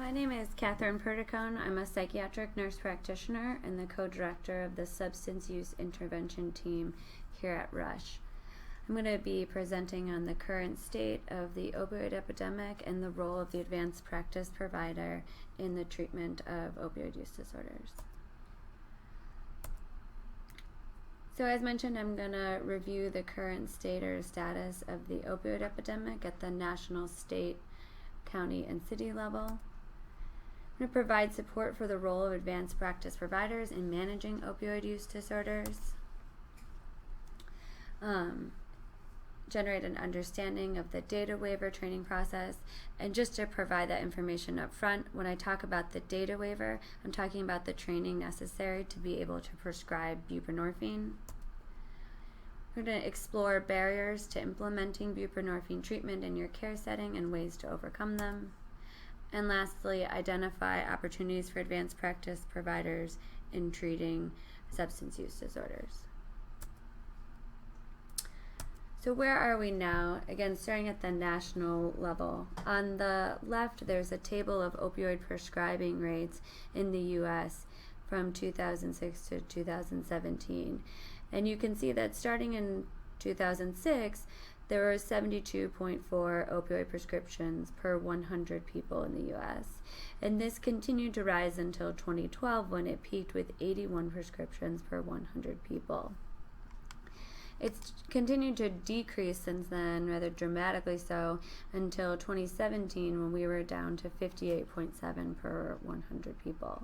My name is Catherine Perticone. I'm a psychiatric nurse practitioner and the co-director of the Substance Use Intervention Team here at Rush. I'm going to be presenting on the current state of the opioid epidemic and the role of the advanced practice provider in the treatment of opioid use disorders. So as mentioned, I'm going to review the current state or status of the opioid epidemic at the national, state, county, and city level. I'm going to provide support for the role of advanced practice providers in managing opioid use disorders. Generate an understanding of the data waiver training process. And just to provide that information up front, when I talk about the data waiver, I'm talking about the training necessary to be able to prescribe buprenorphine. We're going to explore barriers to implementing buprenorphine treatment in your care setting and ways to overcome them. And lastly, identify opportunities for advanced practice providers in treating substance use disorders. So where are we now? Again, starting at the national level. On the left, there's a table of opioid prescribing rates in the U.S. from 2006 to 2017. And you can see that starting in 2006, there were 72.4 opioid prescriptions per 100 people in the U.S. And this continued to rise until 2012 when it peaked with 81 prescriptions per 100 people. It's continued to decrease since then, rather dramatically so, until 2017 when we were down to 58.7 per 100 people.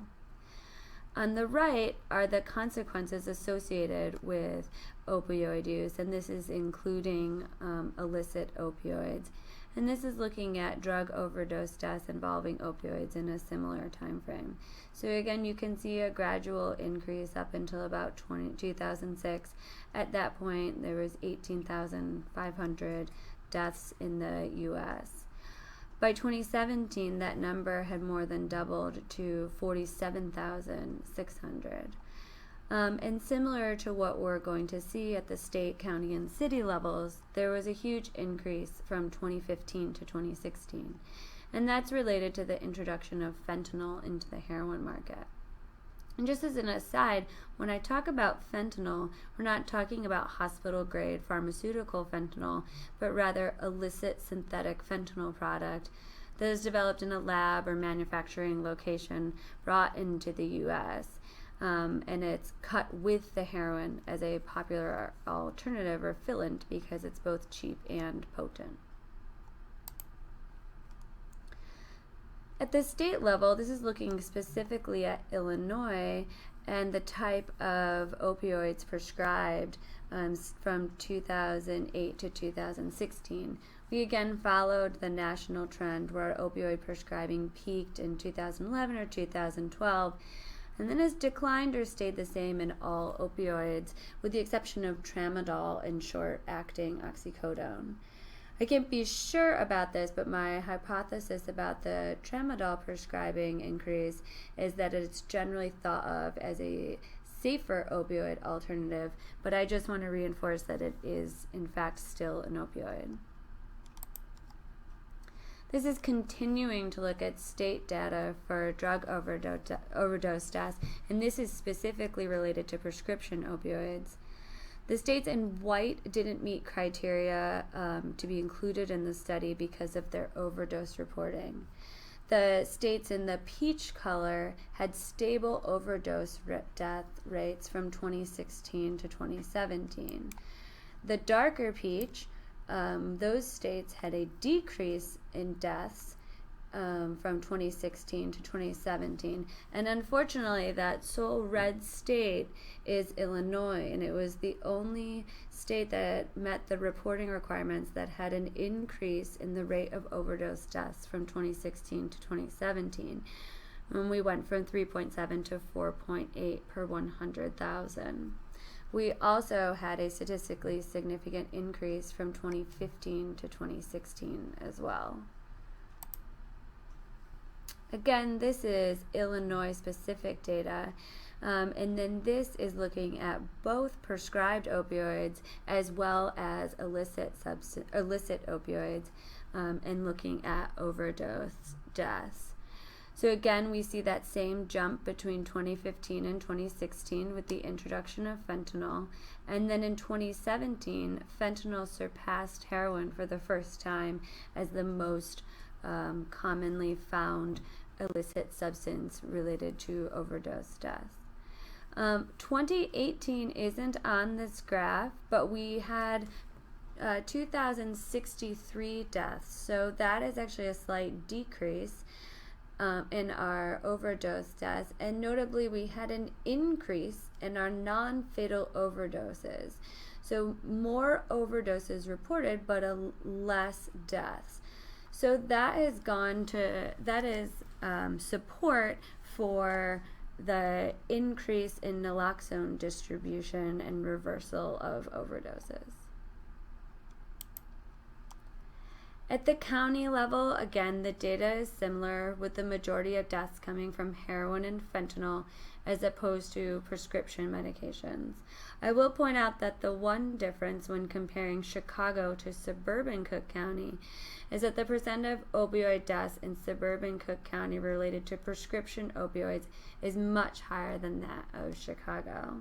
On the right are the consequences associated with opioid use, and this is including illicit opioids. And this is looking at drug overdose deaths involving opioids in a similar time frame. So again, you can see a gradual increase up until about 2006. At that point, there was 18,500 deaths in the U.S. By 2017, that number had more than doubled to 47,600. And similar to what we're going to see at the state, county, and city levels, there was a huge increase from 2015 to 2016. And that's related to the introduction of fentanyl into the heroin market. And just as an aside, when I talk about fentanyl, we're not talking about hospital-grade pharmaceutical fentanyl, but rather illicit synthetic fentanyl product that is developed in a lab or manufacturing location brought into the U.S. And it's cut with the heroin as a popular alternative or fillant because it's both cheap and potent. At the state level, this is looking specifically at Illinois and the type of opioids prescribed from 2008 to 2016. We again followed the national trend where opioid prescribing peaked in 2011 or 2012 and then has declined or stayed the same in all opioids with the exception of tramadol and short-acting oxycodone. I can't be sure about this, but my hypothesis about the tramadol prescribing increase is that it's generally thought of as a safer opioid alternative, but I just want to reinforce that it is, in fact, still an opioid. This is continuing to look at state data for drug overdose deaths, and this is specifically related to prescription opioids. The states in white didn't meet criteria to be included in the study because of their overdose reporting. The states in the peach color had stable overdose death rates from 2016 to 2017. The darker peach, those states had a decrease in deaths from 2016 to 2017, and unfortunately that sole red state is Illinois, and it was the only state that met the reporting requirements that had an increase in the rate of overdose deaths from 2016 to 2017, when we went from 3.7 to 4.8 per 100,000. We also had a statistically significant increase from 2015 to 2016 as well. Again, this is Illinois-specific data, and then this is looking at both prescribed opioids as well as illicit opioids, and looking at overdose deaths. So again, we see that same jump between 2015 and 2016 with the introduction of fentanyl. And then in 2017, fentanyl surpassed heroin for the first time as the most commonly found illicit substance related to overdose deaths. 2018 isn't on this graph, but we had 2,063 deaths. So that is actually a slight decrease in our overdose deaths, and notably we had an increase in our non-fatal overdoses. So more overdoses reported, but less deaths. So that is support for the increase in naloxone distribution and reversal of overdoses. At the county level, again, the data is similar, with the majority of deaths coming from heroin and fentanyl as opposed to prescription medications. I will point out that the one difference when comparing Chicago to suburban Cook County is that the percent of opioid deaths in suburban Cook County related to prescription opioids is much higher than that of Chicago.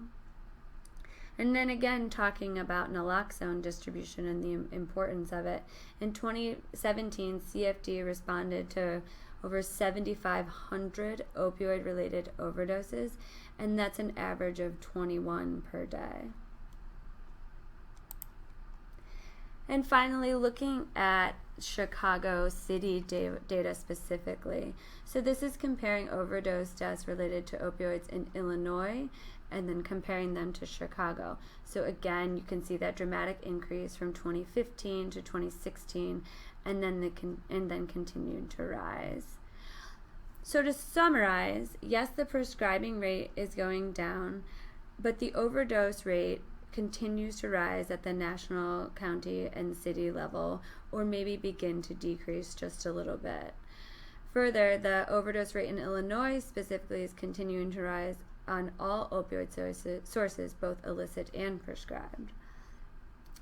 And then again, talking about naloxone distribution and the importance of it, in 2017, CFD responded to over 7,500 opioid-related overdoses, and that's an average of 21 per day. And finally, looking at Chicago city data specifically. So this is comparing overdose deaths related to opioids in Illinois and then comparing them to Chicago. So again, you can see that dramatic increase from 2015 to 2016, and then continued to rise. So to summarize, yes, the prescribing rate is going down, but the overdose rate continues to rise at the national, county, and city level, or maybe begin to decrease just a little bit. Further, the overdose rate in Illinois specifically is continuing to rise on all opioid sources, both illicit and prescribed.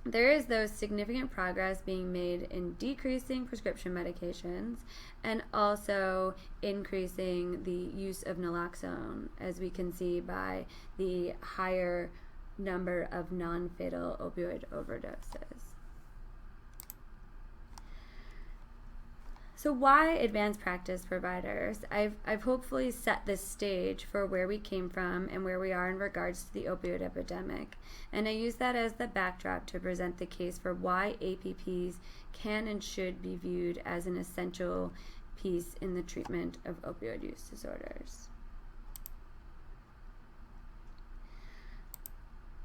There is, though, significant progress being made in decreasing prescription medications and also increasing the use of naloxone, as we can see by the higher number of non-fatal opioid overdoses. So why advanced practice providers? I've hopefully set this stage for where we came from and where we are in regards to the opioid epidemic. And I use that as the backdrop to present the case for why APPs can and should be viewed as an essential piece in the treatment of opioid use disorders.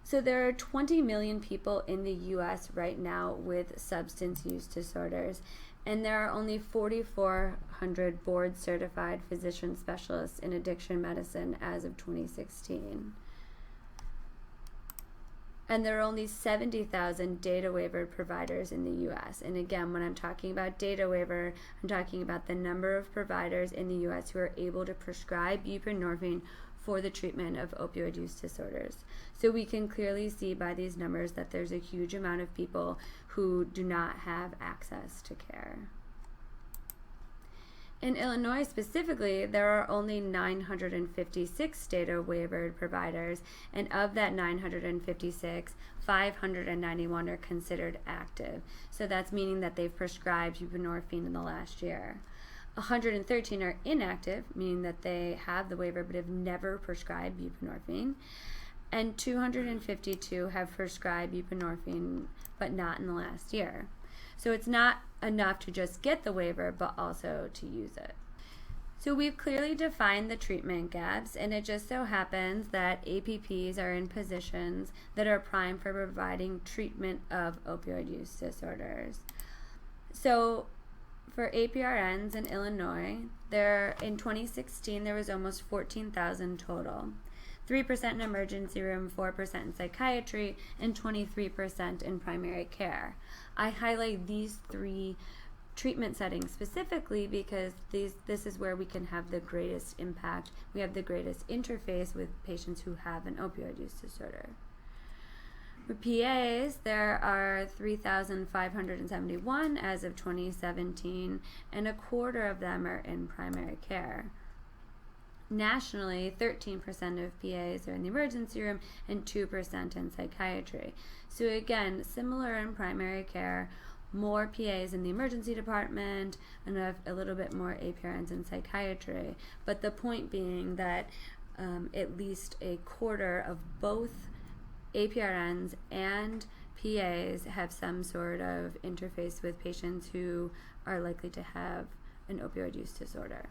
So there are 20 million people in the U.S. right now with substance use disorders, and there are only 4,400 board-certified physician specialists in addiction medicine as of 2016. And there are only 70,000 data waiver providers in the U.S. And again, when I'm talking about data waiver, I'm talking about the number of providers in the U.S. who are able to prescribe buprenorphine for the treatment of opioid use disorders. So we can clearly see by these numbers that there's a huge amount of people who do not have access to care. In Illinois specifically, there are only 956 data waivered providers, and of that 956, 591 are considered active. So that's meaning that they've prescribed buprenorphine in the last year. 113 are inactive, meaning that they have the waiver but have never prescribed buprenorphine. And 252 have prescribed buprenorphine but not in the last year. So it's not enough to just get the waiver but also to use it. So we've clearly defined the treatment gaps, and it just so happens that APPs are in positions that are primed for providing treatment of opioid use disorders. So for APRNs in Illinois, in 2016 there was almost 14,000 total. 3% in emergency room, 4% in psychiatry, and 23% in primary care. I highlight these three treatment settings specifically because this is where we can have the greatest impact. We have the greatest interface with patients who have an opioid use disorder. For PAs, there are 3,571 as of 2017, and a quarter of them are in primary care. nationally, 13% of PAs are in the emergency room and 2% in psychiatry. So again, similar in primary care, more PAs in the emergency department and a little bit more APRNs in psychiatry. But the point being that at least a quarter of both APRNs and PAs have some sort of interface with patients who are likely to have an opioid use disorder.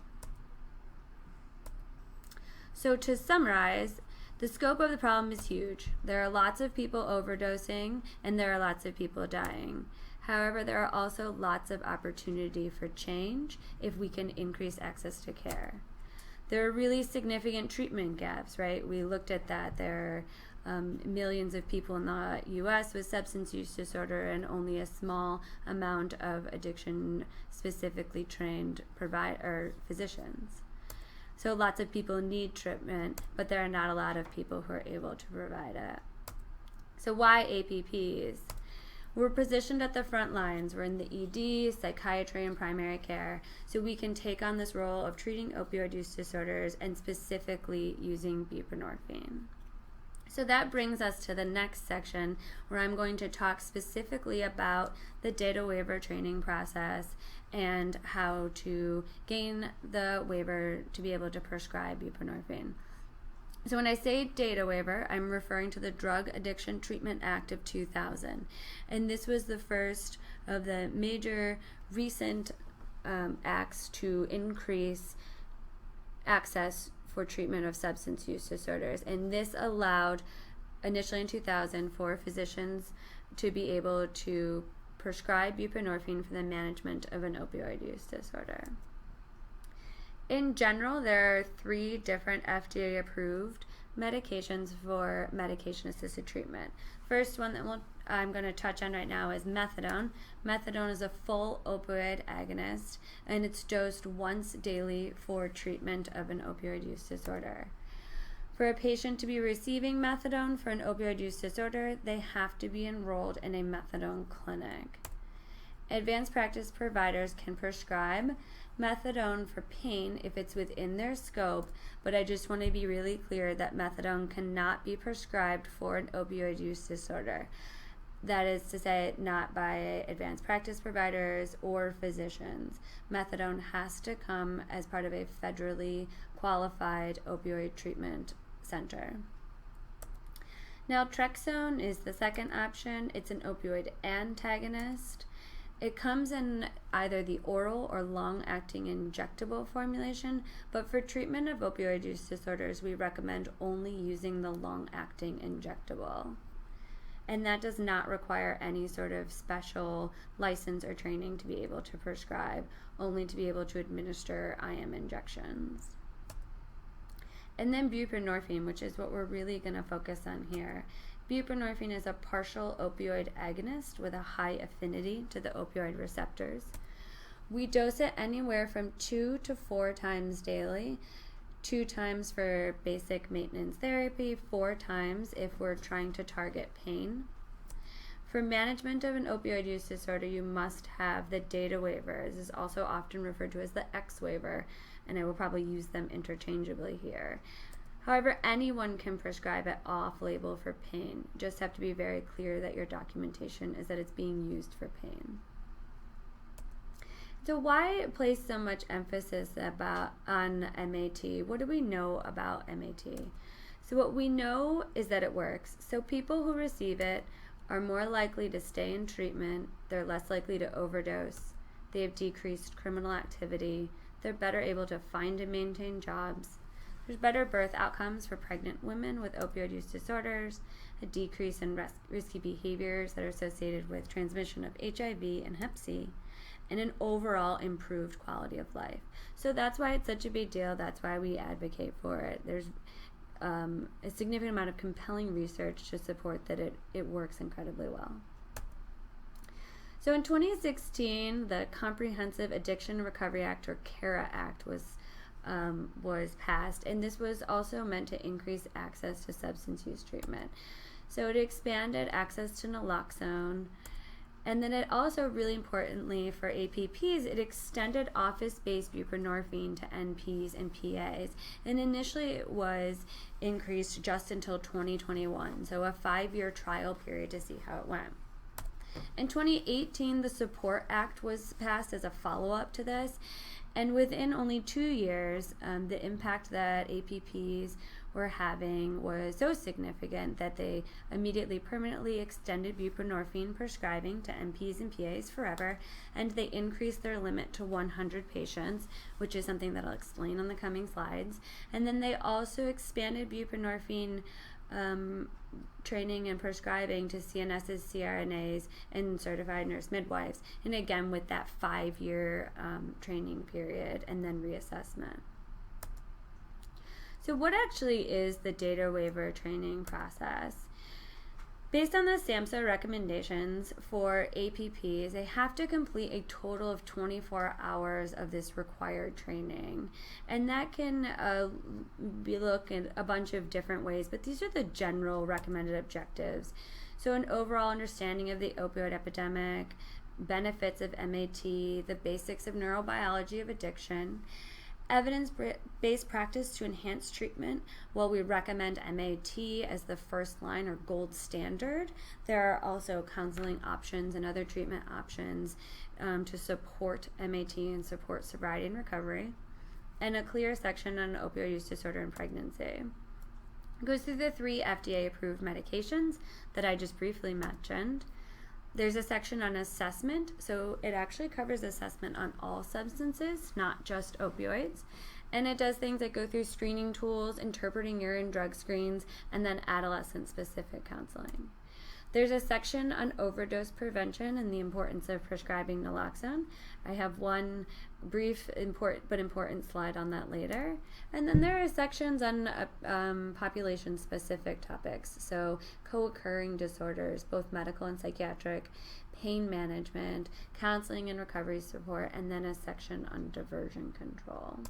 So to summarize, the scope of the problem is huge. There are lots of people overdosing and there are lots of people dying. However, there are also lots of opportunity for change if we can increase access to care. There are really significant treatment gaps, right? We looked at that. There are millions of people in the U.S. with substance use disorder and only a small amount of addiction specifically trained physicians. So lots of people need treatment, but there are not a lot of people who are able to provide it. So why APPs? We're positioned at the front lines. We're in the ED, psychiatry, and primary care, so we can take on this role of treating opioid use disorders and specifically using buprenorphine. So that brings us to the next section where I'm going to talk specifically about the data waiver training process and how to gain the waiver to be able to prescribe buprenorphine. So when I say data waiver, I'm referring to the Drug Addiction Treatment Act of 2000. And this was the first of the major recent acts to increase access for treatment of substance use disorders. And this allowed, initially in 2000, for physicians to be able to prescribe buprenorphine for the management of an opioid use disorder. In general, there are 3 different FDA-approved medications for medication-assisted treatment. First one that I'm going to touch on right now is methadone. Methadone is a full opioid agonist, and it's dosed once daily for treatment of an opioid use disorder. For a patient to be receiving methadone for an opioid use disorder, they have to be enrolled in a methadone clinic. Advanced practice providers can prescribe methadone for pain if it's within their scope, but I just want to be really clear that methadone cannot be prescribed for an opioid use disorder. That is to say, not by advanced practice providers or physicians. Methadone has to come as part of a federally qualified opioid treatment center. Naltrexone is the second option. It's an opioid antagonist. It comes in either the oral or long-acting injectable formulation, but for treatment of opioid use disorders, we recommend only using the long-acting injectable. And that does not require any sort of special license or training to be able to prescribe, only to be able to administer IM injections. And then buprenorphine, which is what we're really going to focus on here. Buprenorphine is a partial opioid agonist with a high affinity to the opioid receptors. We dose it anywhere from 2 to 4 times daily, 2 times for basic maintenance therapy, 4 times if we're trying to target pain. For management of an opioid use disorder, you must have the data waiver. This is also often referred to as the X waiver, and I will probably use them interchangeably here. However, anyone can prescribe it off-label for pain. You just have to be very clear that your documentation is that it's being used for pain. So why place so much emphasis on MAT? What do we know about MAT? So what we know is that it works. So people who receive it are more likely to stay in treatment. They're less likely to overdose. They have decreased criminal activity. They're better able to find and maintain jobs. There's better birth outcomes for pregnant women with opioid use disorders, a decrease in risky behaviors that are associated with transmission of HIV and Hep C, and an overall improved quality of life. So that's why it's such a big deal. That's why we advocate for it. There's a significant amount of compelling research to support that it works incredibly well. So in 2016, the Comprehensive Addiction Recovery Act, or CARA Act, was passed, and this was also meant to increase access to substance use treatment. So it expanded access to naloxone, And then it also, really importantly for APPs, it extended office-based buprenorphine to NPs and PAs. And initially it was increased just until 2021, so a 5-year trial period to see how it went. In 2018, the Support Act was passed as a follow-up to this, and within only 2 years, the impact that APPs were having was so significant that they immediately permanently extended buprenorphine prescribing to NPs and PAs forever, and they increased their limit to 100 patients, which is something that I'll explain on the coming slides. And then they also expanded buprenorphine training and prescribing to CNSs, CRNAs, and certified nurse midwives, and again with that 5-year training period and then reassessment. So what actually is the data waiver training process? Based on the SAMHSA recommendations for APPs, they have to complete a total of 24 hours of this required training. And that can be looked at a bunch of different ways, but these are the general recommended objectives. So an overall understanding of the opioid epidemic, benefits of MAT, the basics of neurobiology of addiction, evidence-based practice to enhance treatment. While we recommend MAT as the first line or gold standard, there are also counseling options and other treatment options to support MAT and support sobriety and recovery, and a clear section on opioid use disorder and pregnancy. It goes through the 3 FDA-approved medications that I just briefly mentioned. There's a section on assessment, so it actually covers assessment on all substances, not just opioids. And it does things like go through screening tools, interpreting urine drug screens, and then adolescent-specific counseling. There's a section on overdose prevention and the importance of prescribing naloxone. I have one brief but important slide on that later. And then there are sections on population-specific topics, so co-occurring disorders, both medical and psychiatric, pain management, counseling and recovery support, and then a section on diversion control.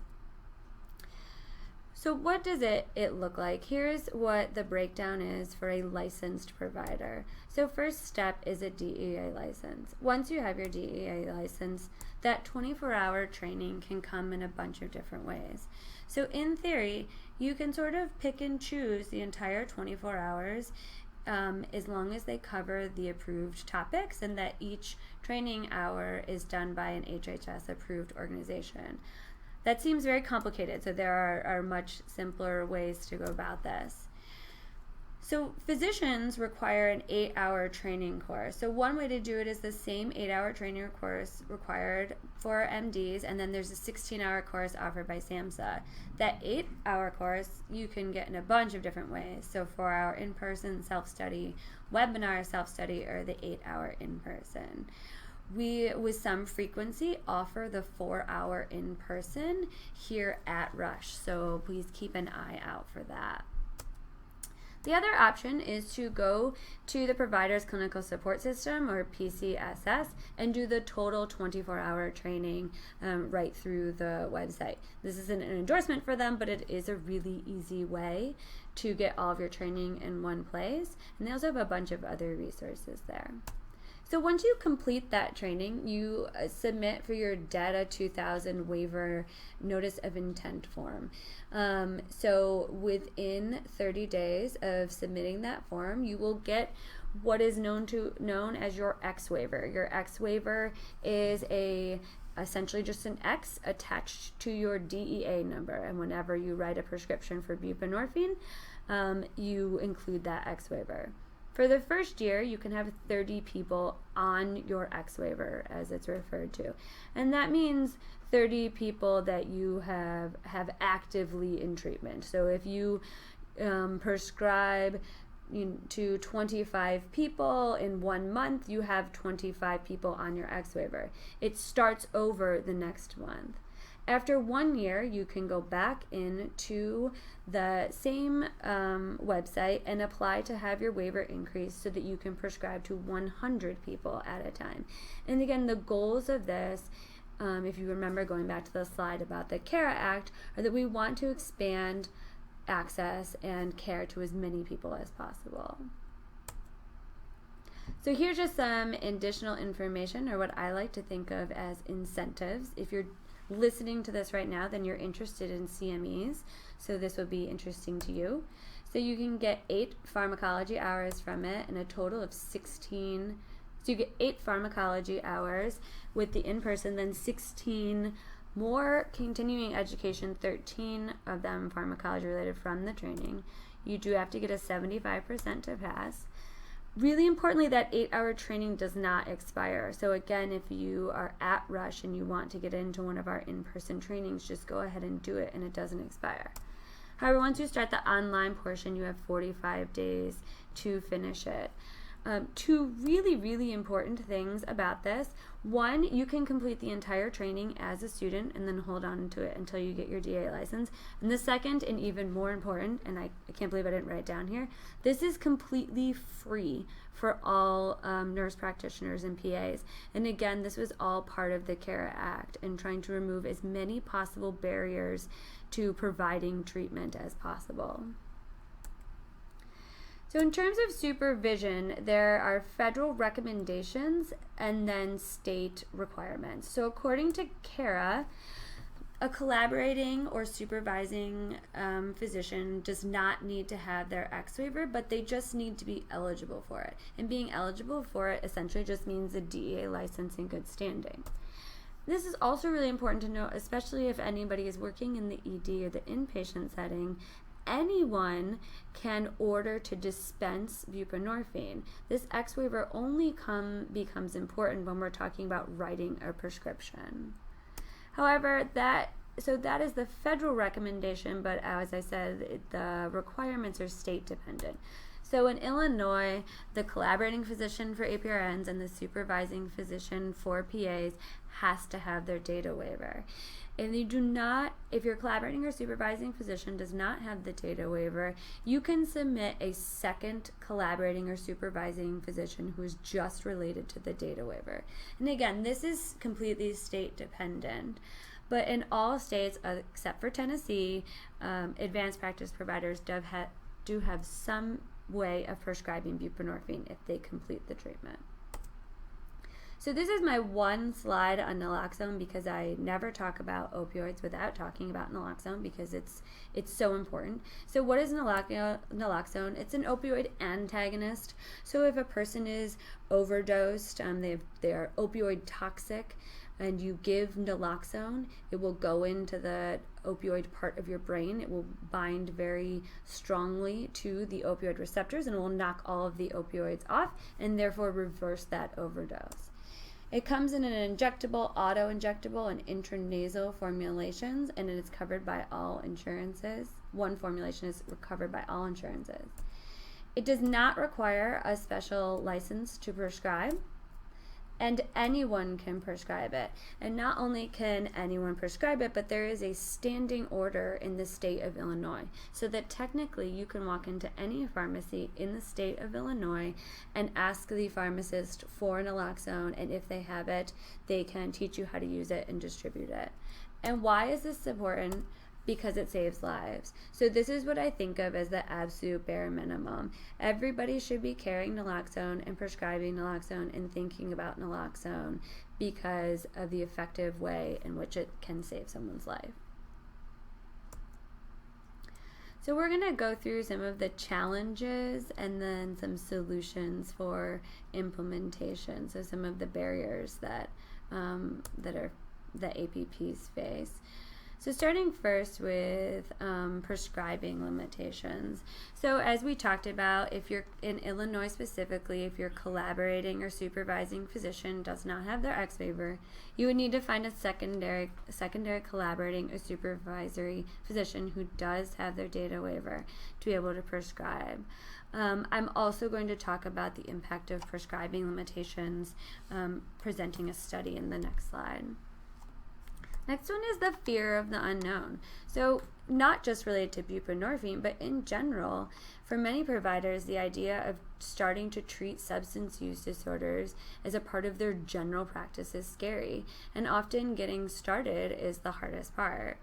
So what does it look like? Here's what the breakdown is for a licensed provider. So first step is a DEA license. Once you have your DEA license, that 24-hour training can come in a bunch of different ways. So in theory, you can sort of pick and choose the entire 24 hours as long as they cover the approved topics and that each training hour is done by an HHS-approved organization. That seems very complicated, so there are much simpler ways to go about this. So physicians require an 8-hour training course. So one way to do it is the same 8-hour training course required for MDs, and then there's a 16-hour course offered by SAMHSA. That 8-hour course you can get in a bunch of different ways. So 4-hour in-person self-study, webinar self-study, or the 8-hour in-person. We, with some frequency, offer the 4-hour in-person here at Rush, so please keep an eye out for that. The other option is to go to the provider's clinical support system, or PCSS, and do the total 24-hour training right through the website. This isn't an endorsement for them, but it is a really easy way to get all of your training in one place, and they also have a bunch of other resources there. So once you complete that training, you submit for your DATA 2000 waiver notice of intent form. So within 30 days of submitting that form, you will get what is known as your X waiver. Your X waiver is essentially just an X attached to your DEA number, and whenever you write a prescription for buprenorphine, you include that X waiver. For the first year, you can have 30 people on your X waiver, as it's referred to. And that means 30 people that you have actively in treatment. So if you prescribe to 25 people in 1 month, you have 25 people on your X waiver. It starts over the next month. After 1 year, you can go back into the same website and apply to have your waiver increased so that you can prescribe to 100 people at a time. And again, the goals of this, if you remember going back to the slide about the CARA Act, are that we want to expand access and care to as many people as possible. So here's just some additional information, or what I like to think of as incentives. If you're listening to this right now, then you're interested in CMEs, so this will be interesting to you. So you can get 8 pharmacology hours from it, and a total of 16. So you get 8 pharmacology hours with the in-person, then 16 more continuing education, 13 of them pharmacology related from the training. You do have to get a 75% to pass. Really importantly, that 8-hour training does not expire. So again, if you are at Rush and you want to get into one of our in-person trainings, just go ahead and do it, and it doesn't expire. However, once you start the online portion, you have 45 days to finish it. 2 really, really important things about this. 1, you can complete the entire training as a student and then hold on to it until you get your DA license. And the second, and even more important, and I can't believe I didn't write it down here, this is completely free for all nurse practitioners and PAs. And again, this was all part of the CARA Act and trying to remove as many possible barriers to providing treatment as possible. So in terms of supervision, there are federal recommendations and then state requirements. So according to CARA, a collaborating or supervising physician does not need to have their X waiver, but they just need to be eligible for it. And being eligible for it essentially just means a DEA license in good standing. This is also really important to note, especially if anybody is working in the ED or the inpatient setting. Anyone can order to dispense buprenorphine. This X waiver only becomes important when we're talking about writing a prescription. However, that is the federal recommendation, but as I said, the requirements are state dependent. So in Illinois, the collaborating physician for APRNs and the supervising physician for PAs has to have their data waiver. If your collaborating or supervising physician does not have the data waiver, you can submit a second collaborating or supervising physician who is just related to the data waiver. And again, this is completely state dependent. But in all states, except for Tennessee, advanced practice providers do have some way of prescribing buprenorphine if they complete the treatment. So this is my one slide on naloxone, because I never talk about opioids without talking about naloxone, because it's so important. So what is naloxone? It's an opioid antagonist. So if a person is overdosed, they are opioid toxic, and you give naloxone, it will go into the opioid part of your brain. It will bind very strongly to the opioid receptors and will knock all of the opioids off and therefore reverse that overdose. It comes in an injectable, auto-injectable, and intranasal formulations, and it is covered by all insurances. One formulation is covered by all insurances. It does not require a special license to prescribe, and anyone can prescribe it. And not only can anyone prescribe it, but there is a standing order in the state of Illinois, so that technically you can walk into any pharmacy in the state of Illinois and ask the pharmacist for naloxone, and if they have it, they can teach you how to use it and distribute it. And why is this important? Because it saves lives. So this is what I think of as the absolute bare minimum. Everybody should be carrying naloxone and prescribing naloxone and thinking about naloxone because of the effective way in which it can save someone's life. So we're going to go through some of the challenges and then some solutions for implementation. So some of the barriers that the APPs face. So starting first with prescribing limitations. So as we talked about, if you're in Illinois specifically, if your collaborating or supervising physician does not have their X waiver, you would need to find a secondary collaborating or supervisory physician who does have their data waiver to be able to prescribe. I'm also going to talk about the impact of prescribing limitations, presenting a study in the next slide. Next one is the fear of the unknown. So not just related to buprenorphine, but in general, for many providers, the idea of starting to treat substance use disorders as a part of their general practice is scary, and often getting started is the hardest part.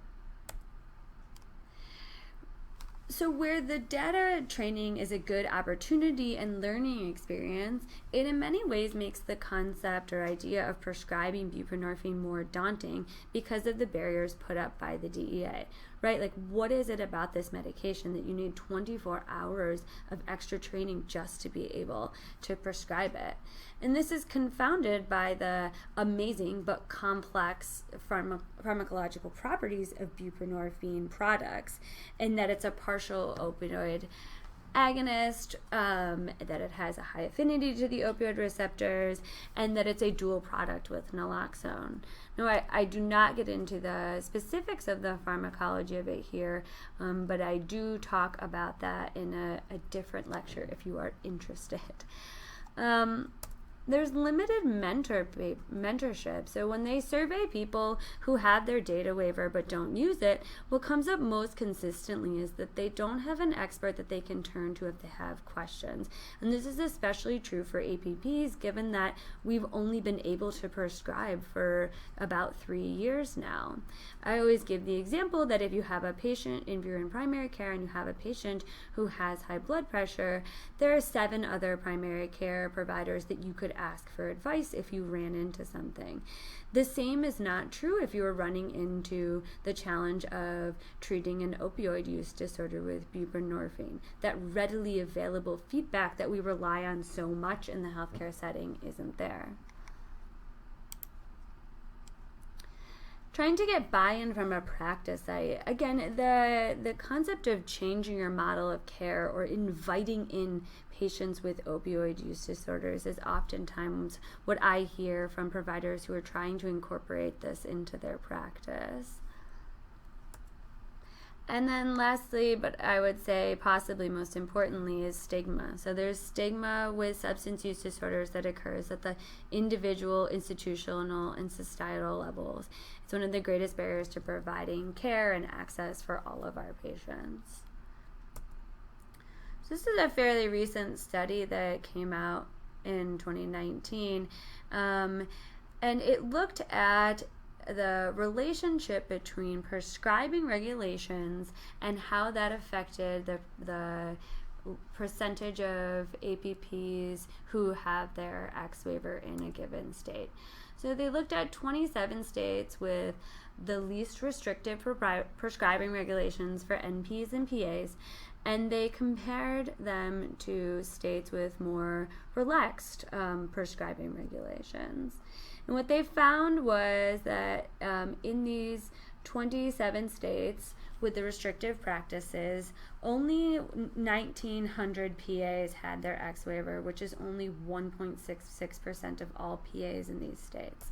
So where the data training is a good opportunity and learning experience, it in many ways makes the concept or idea of prescribing buprenorphine more daunting because of the barriers put up by the DEA, right? Like, what is it about this medication that you need 24 hours of extra training just to be able to prescribe it? And this is confounded by the amazing but complex pharmacological properties of buprenorphine products, and that it's a partial opioid agonist, that it has a high affinity to the opioid receptors, and that it's a dual product with naloxone. Now, I do not get into the specifics of the pharmacology of it here, but I do talk about that in a different lecture if you are interested. There's limited mentorship. So when they survey people who have their data waiver but don't use it, what comes up most consistently is that they don't have an expert that they can turn to if they have questions. And this is especially true for APPs, given that we've only been able to prescribe for about 3 years now. I always give the example that if you have a patient, if you're in primary care and you have a patient who has high blood pressure, there are 7 other primary care providers that you could ask for advice if you ran into something. The same is not true if you are running into the challenge of treating an opioid use disorder with buprenorphine. That readily available feedback that we rely on so much in the healthcare setting isn't there. Trying to get buy-in from a practice site. Again, the concept of changing your model of care or inviting in patients with opioid use disorders is oftentimes what I hear from providers who are trying to incorporate this into their practice. And then lastly, but I would say possibly most importantly, is stigma. So there's stigma with substance use disorders that occurs at the individual, institutional, and societal levels. It's one of the greatest barriers to providing care and access for all of our patients. So this is a fairly recent study that came out in 2019, and it looked at the relationship between prescribing regulations and how that affected the percentage of APPs who have their X waiver in a given state. So they looked at 27 states with the least restrictive prescribing regulations for NPs and PAs, and they compared them to states with more relaxed prescribing regulations. And what they found was that in these 27 states with the restrictive practices, only 1,900 PAs had their X waiver, which is only 1.66% of all PAs in these states.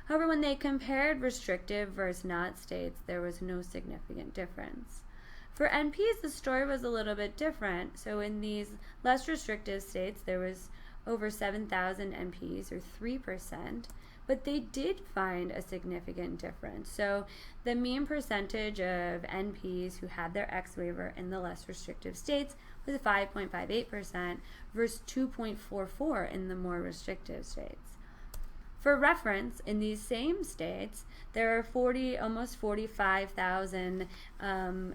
However, when they compared restrictive versus not states, there was no significant difference. For NPs, the story was a little bit different. So in these less restrictive states, there was over 7,000 NPs, or 3%, but they did find a significant difference. So the mean percentage of NPs who had their X waiver in the less restrictive states was 5.58% versus 2.44% in the more restrictive states. For reference, in these same states, there are almost 45,000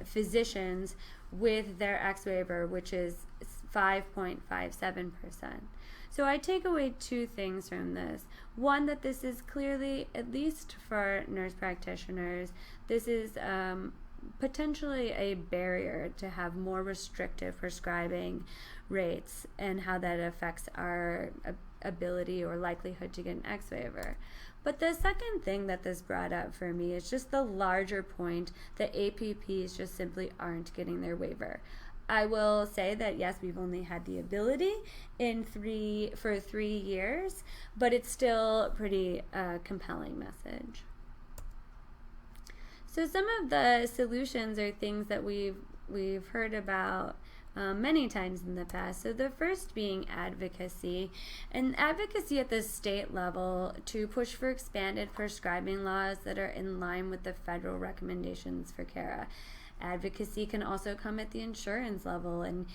physicians with their X waiver, which is 5.57%. So I take away 2 things from this. One, that this is clearly, at least for nurse practitioners, this is potentially a barrier to have more restrictive prescribing rates and how that affects our ability or likelihood to get an X waiver. But the second thing that this brought up for me is just the larger point that APPs just simply aren't getting their waiver. I will say that yes, we've only had the ability for 3 years, but it's still a pretty compelling message. So some of the solutions are things that we've heard about many times in the past. So the first being advocacy, and advocacy at the state level to push for expanded prescribing laws that are in line with the federal recommendations for CARA. Advocacy can also come at the insurance level and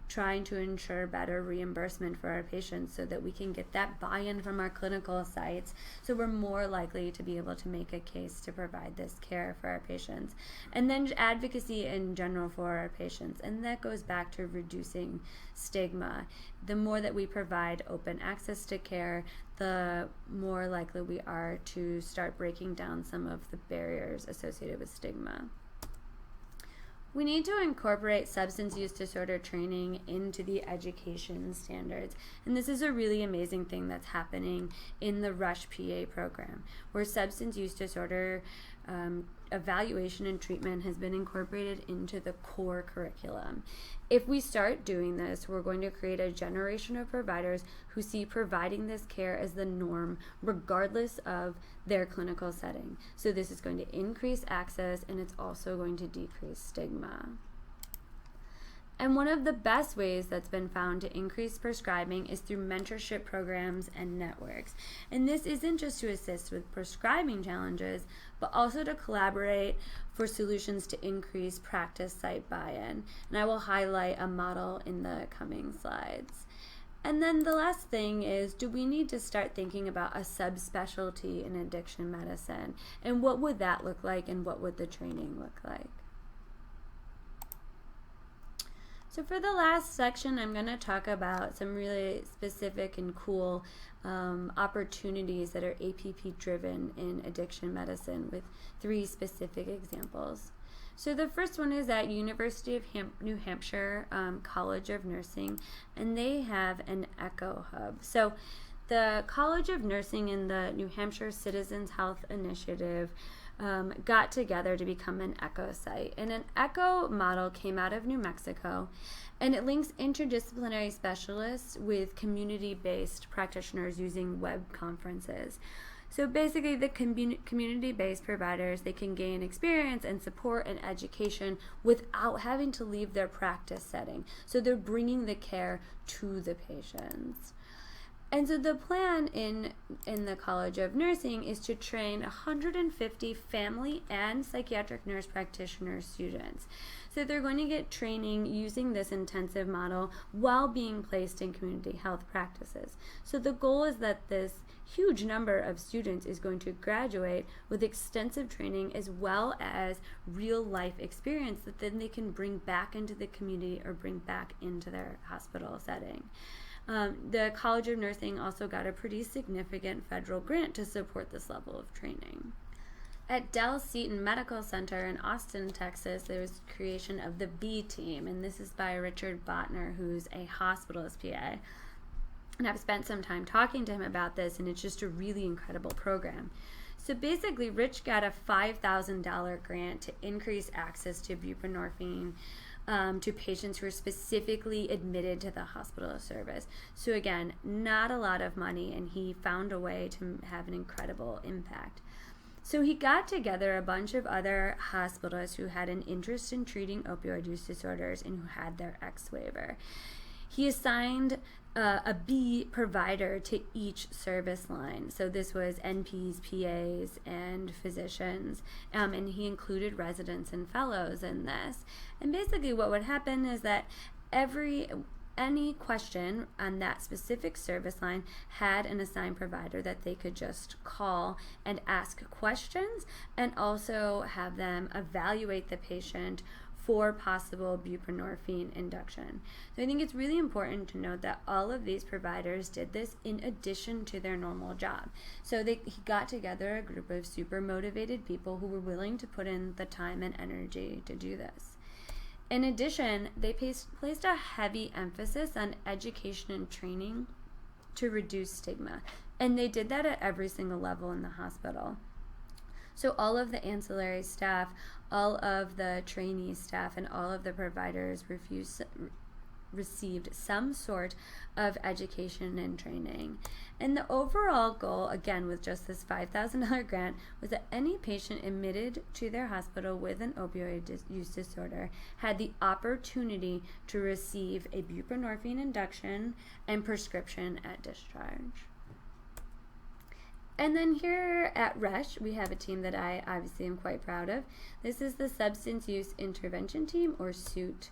trying to ensure better reimbursement for our patients so that we can get that buy-in from our clinical sites, so we're more likely to be able to make a case to provide this care for our patients. And then advocacy in general for our patients, and that goes back to reducing stigma. The more that we provide open access to care, the more likely we are to start breaking down some of the barriers associated with stigma. We need to incorporate substance use disorder training into the education standards. And this is a really amazing thing that's happening in the RUSH PA program, where substance use disorder evaluation and treatment has been incorporated into the core curriculum. If we start doing this, we're going to create a generation of providers who see providing this care as the norm, regardless of their clinical setting. So this is going to increase access, and it's also going to decrease stigma. And one of the best ways that's been found to increase prescribing is through mentorship programs and networks. And this isn't just to assist with prescribing challenges, but also to collaborate for solutions to increase practice site buy-in. And I will highlight a model in the coming slides. And then the last thing is, do we need to start thinking about a subspecialty in addiction medicine? And what would that look like, and what would the training look like? So for the last section, I'm going to talk about some really specific and cool opportunities that are APP driven in addiction medicine, with 3 specific examples. So the first one is at University of New Hampshire College of Nursing, and they have an Echo Hub. So the College of Nursing and the New Hampshire Citizens Health Initiative got together to become an ECHO site. And an ECHO model came out of New Mexico, and it links interdisciplinary specialists with community-based practitioners using web conferences. So basically, the community-based providers, they can gain experience and support and education without having to leave their practice setting. So they're bringing the care to the patients. And so the plan in the College of Nursing is to train 150 family and psychiatric nurse practitioner students. So they're going to get training using this intensive model while being placed in community health practices. So the goal is that this huge number of students is going to graduate with extensive training as well as real life experience that then they can bring back into the community or bring back into their hospital setting. The College of Nursing also got a pretty significant federal grant to support this level of training. At Dell Seton Medical Center in Austin, Texas, there was creation of the B team, and this is by Richard Botner, who's a hospitalist PA. And I've spent some time talking to him about this, and it's just a really incredible program. So basically, Rich got a $5,000 grant to increase access to buprenorphine to patients who are specifically admitted to the hospital service. So again, not a lot of money, and he found a way to have an incredible impact. So he got together a bunch of other hospitalists who had an interest in treating opioid use disorders and who had their X waiver. He assigned a B provider to each service line. So this was NPs, PAs, and physicians, and he included residents and fellows in this. And basically what would happen is that any question on that specific service line had an assigned provider that they could just call and ask questions, and also have them evaluate the patient for possible buprenorphine induction. So I think it's really important to note that all of these providers did this in addition to their normal job. So he got together a group of super motivated people who were willing to put in the time and energy to do this. In addition, they placed a heavy emphasis on education and training to reduce stigma, and they did that at every single level in the hospital. So all of the ancillary staff, all of the trainee staff, and all of the providers received some sort of education and training. And the overall goal, again with just this $5,000 grant, was that any patient admitted to their hospital with an opioid use disorder had the opportunity to receive a buprenorphine induction and prescription at discharge. And then here at RESH, we have a team that I obviously am quite proud of. This is the Substance Use Intervention Team, or SUIT.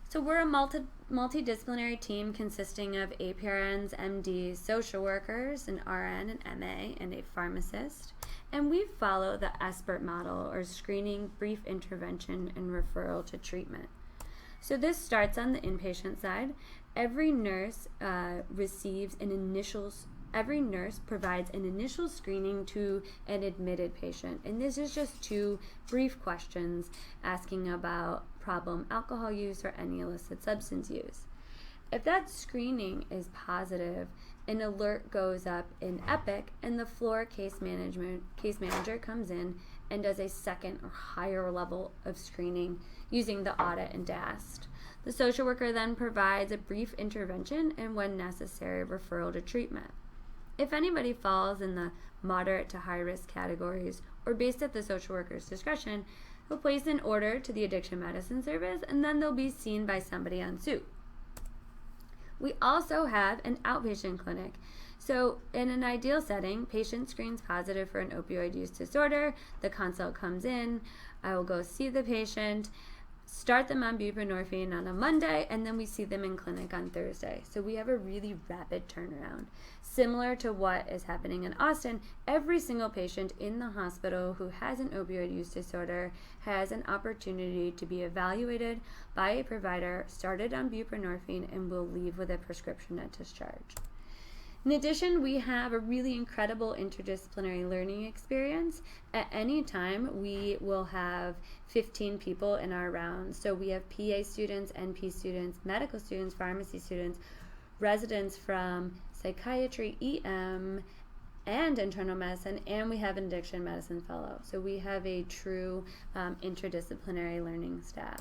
So we're a multidisciplinary team consisting of APRNs, MDs, social workers, an RN, an MA, and a pharmacist. And we follow the SBIRT model, or screening, brief intervention, and referral to treatment. So this starts on the inpatient side. Every nurse provides an initial screening to an admitted patient. And this is just 2 brief questions asking about problem alcohol use or any illicit substance use. If that screening is positive, an alert goes up in Epic, and the floor case manager comes in and does a second or higher level of screening using the audit and DAST. The social worker then provides a brief intervention and, when necessary, referral to treatment. If anybody falls in the moderate to high risk categories, or based at the social worker's discretion, they'll place an order to the addiction medicine service, and then they'll be seen by somebody on SUIT. We also have an outpatient clinic. So in an ideal setting, patient screens positive for an opioid use disorder, the consult comes in, I will go see the patient, start them on buprenorphine on a Monday, and then we see them in clinic on Thursday. So we have a really rapid turnaround. Similar to what is happening in Austin, every single patient in the hospital who has an opioid use disorder has an opportunity to be evaluated by a provider, started on buprenorphine, and will leave with a prescription at discharge. In addition, we have a really incredible interdisciplinary learning experience. At any time, we will have 15 people in our rounds. So we have PA students, NP students, medical students, pharmacy students, residents from psychiatry, EM, and internal medicine, and we have an addiction medicine fellow. So we have a true interdisciplinary learning staff.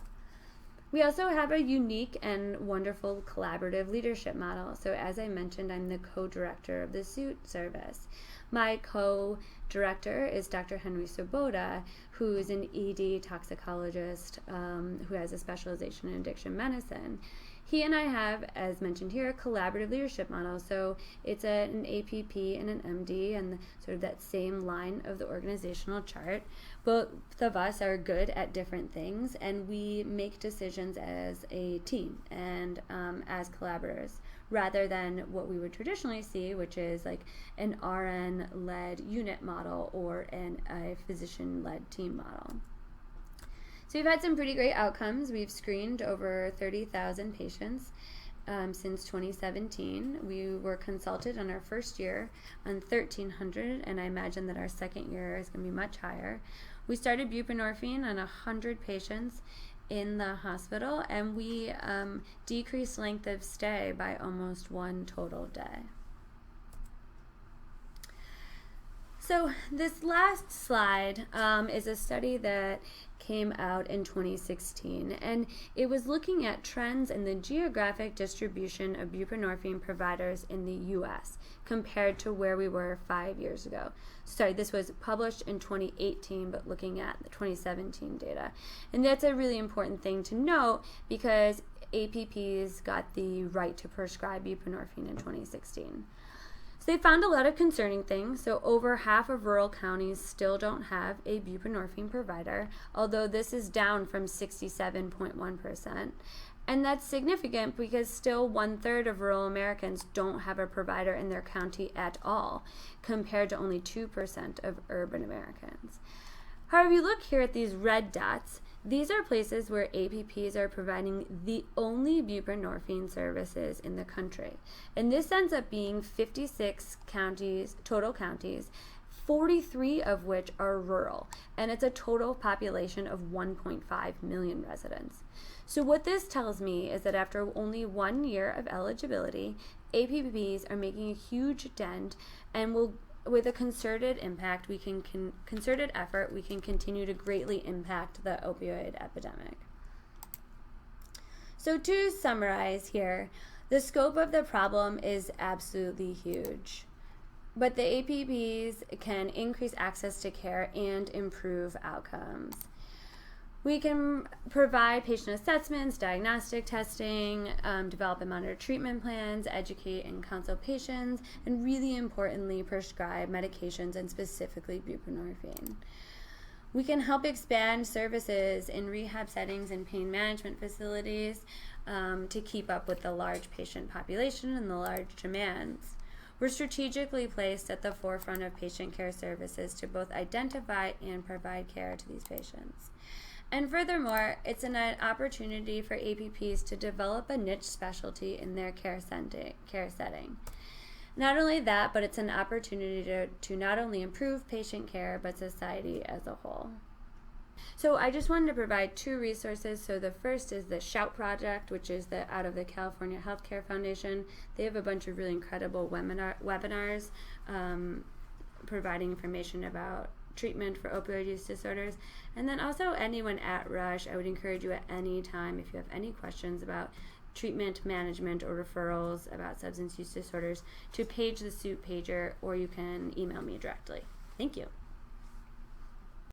We also have a unique and wonderful collaborative leadership model. So as I mentioned, I'm the co-director of the SUIT service. My co-director is Dr. Henry Svoboda, who is an ED toxicologist who has a specialization in addiction medicine. He and I have, as mentioned here, a collaborative leadership model. So it's an APP and an MD, and sort of that same line of the organizational chart. Both of us are good at different things, and we make decisions as a team and as collaborators, rather than what we would traditionally see, which is like an RN-led unit model or a physician-led team model. So we've had some pretty great outcomes. We've screened over 30,000 patients since 2017. We were consulted on our first year on 1,300, and I imagine that our second year is going to be much higher. We started buprenorphine on 100 patients in the hospital, and we decreased length of stay by almost 1 total day. So this last slide is a study that came out in 2016, and it was looking at trends in the geographic distribution of buprenorphine providers in the U.S. compared to where we were 5 years ago. Sorry, this was published in 2018, but looking at the 2017 data. And that's a really important thing to note because APPs got the right to prescribe buprenorphine in 2016. So they found a lot of concerning things. So over half of rural counties still don't have a buprenorphine provider, although this is down from 67.1%. And that's significant because still 1/3 of rural Americans don't have a provider in their county at all, compared to only 2% of urban Americans. However, if you look here at these red dots, these are places where APPs are providing the only buprenorphine services in the country. And this ends up being 56 counties, total counties, 43 of which are rural. And it's a total population of 1.5 million residents. So what this tells me is that after only 1 year of eligibility, APPs are making a huge dent and will, with a concerted impact, concerted effort, we can continue to greatly impact the opioid epidemic. So to summarize here, the scope of the problem is absolutely huge, but the APPs can increase access to care and improve outcomes. We can provide patient assessments, diagnostic testing, develop and monitor treatment plans, educate and counsel patients, and really importantly, prescribe medications and specifically buprenorphine. We can help expand services in rehab settings and pain management facilities to keep up with the large patient population and the large demands. We're strategically placed at the forefront of patient care services to both identify and provide care to these patients. And furthermore, it's an opportunity for APPs to develop a niche specialty in their care setting. Not only that, but it's an opportunity to not only improve patient care, but society as a whole. So I just wanted to provide 2 resources. So the first is the SHOUT project, which is out of the California Healthcare Foundation. They have a bunch of really incredible webinars providing information about treatment for opioid use disorders. And then also anyone at Rush, I would encourage you at any time, if you have any questions about treatment, management, or referrals about substance use disorders, to page the SUIT pager, or you can email me directly. Thank you.